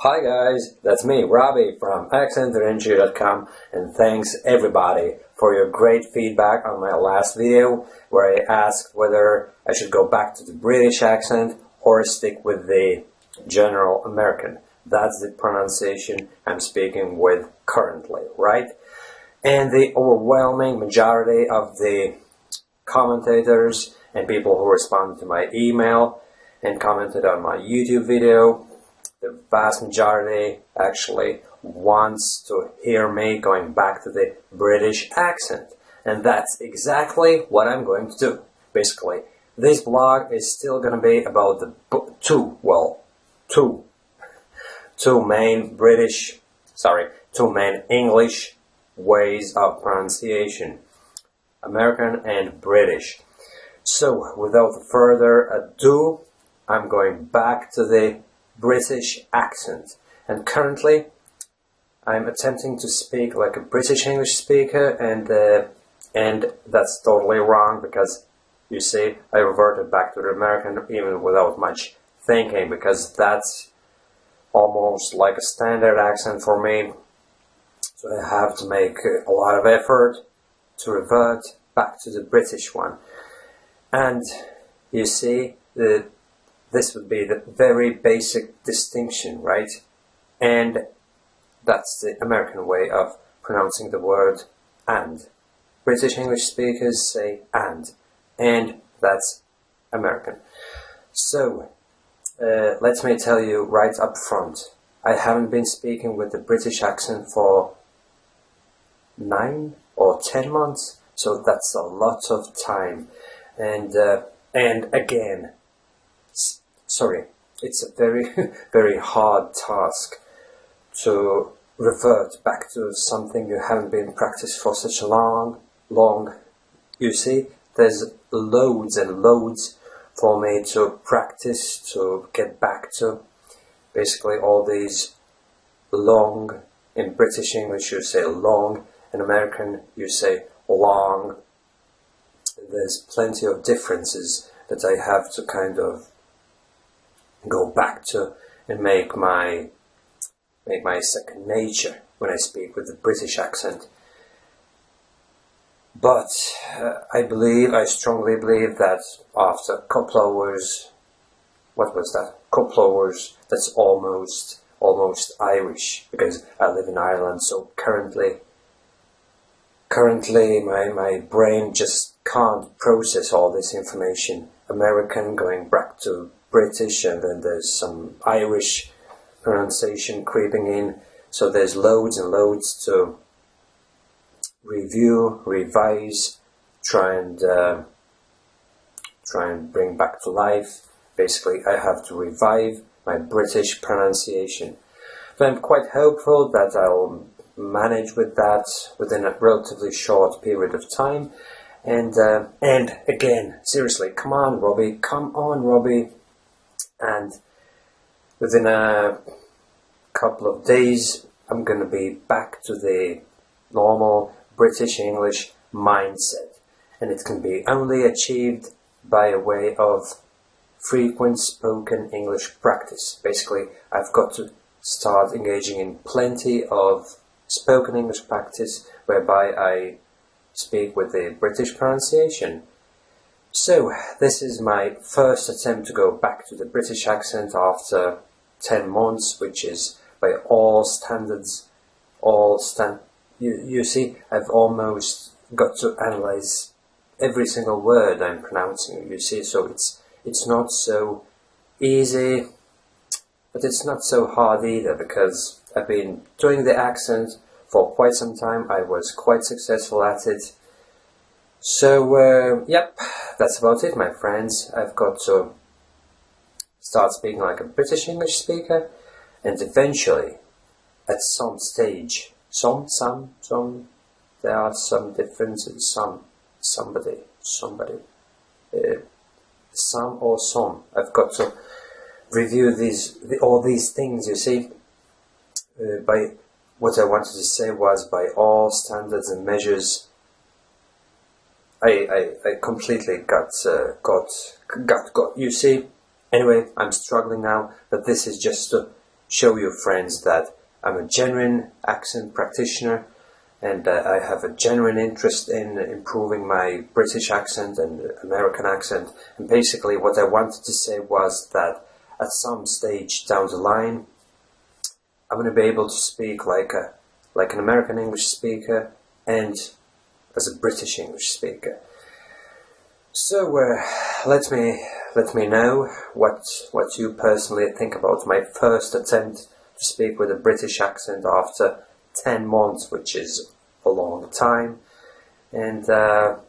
Hi guys, that's me, Robbie from AccentEngineer.com, and thanks everybody for your great feedback on my last video where I asked whether I should go back to the British accent or stick with the general American. That's the pronunciation I'm speaking with currently, right? And the overwhelming majority of the commentators and people who responded to my email and commented on my YouTube video, the vast majority actually wants to hear me going back to the British accent. And that's exactly what I'm going to do. Basically, this blog is still going to be about the two main English ways of pronunciation, American and British. So, without further ado, I'm going back to the British accent, and currently I'm attempting to speak like a British English speaker, and that's totally wrong because you see I reverted back to the American even without much thinking, because that's almost like a standard accent for me, so I have to make a lot of effort to revert back to the British one. And you see, this would be the very basic distinction, right? And that's the American way of pronouncing the word and. British English speakers say and that's American. So, let me tell you right up front, I haven't been speaking with the British accent for 9 or 10 months, so that's a lot of time. And again, sorry, it's a very, very hard task to revert back to something you haven't been practiced for such a long. You see, there's loads and loads for me to practice, to get back to. Basically, all these long, in British English you say long, in American you say long. There's plenty of differences that I have to kind of go back to and make my second nature when I speak with the British accent. But I strongly believe that after a couple hours, couple hours, that's almost Irish, because I live in Ireland, so currently my brain just can't process all this information. American going back to British, and then there's some Irish pronunciation creeping in, so there's loads and loads to review, revise, try and bring back to life. Basically, I have to revive my British pronunciation. But I'm quite hopeful that I'll manage with that within a relatively short period of time. And again, seriously, come on, Robbie. And within a couple of days, I'm going to be back to the normal British English mindset. And it can be only achieved by a way of frequent spoken English practice. Basically, I've got to start engaging in plenty of spoken English practice whereby I speak with the British pronunciation. So, this is my first attempt to go back to the British accent after 10 months, which is by all standards, you see, I've almost got to analyze every single word I'm pronouncing, you see, so it's not so easy, but it's not so hard either, because I've been doing the accent for quite some time. I was quite successful at it. So, yep, that's about it, my friends. I've got to start speaking like a British English speaker, and eventually, at some stage, there are some differences, somebody, some or some. I've got to review all these things, you see. By what I wanted to say was, by all standards and measures, I completely got, you see. Anyway, I'm struggling now, but this is just to show your friends that I'm a genuine accent practitioner, and I have a genuine interest in improving my British accent and American accent. And basically what I wanted to say was that at some stage down the line, I'm going to be able to speak like an American English speaker and as a British English speaker. So let me know what you personally think about my first attempt to speak with a British accent after 10 months, which is a long time. And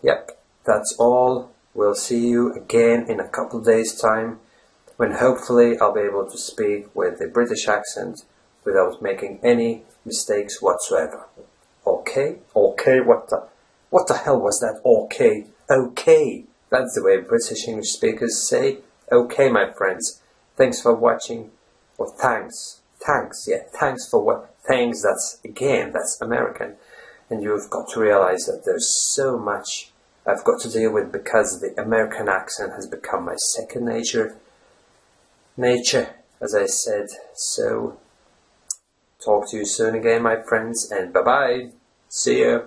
yep, that's all. We'll see you again in a couple of days' time, when hopefully I'll be able to speak with a British accent without making any mistakes whatsoever. Okay? Okay, what the hell was that? Okay. Okay. That's the way British English speakers say. Okay, my friends. Thanks for watching. Or thanks. Thanks, yeah. Thanks for what? Thanks, that's American. And you've got to realize that there's so much I've got to deal with because the American accent has become my second nature, as I said. So, talk to you soon again, my friends, and bye-bye. See ya.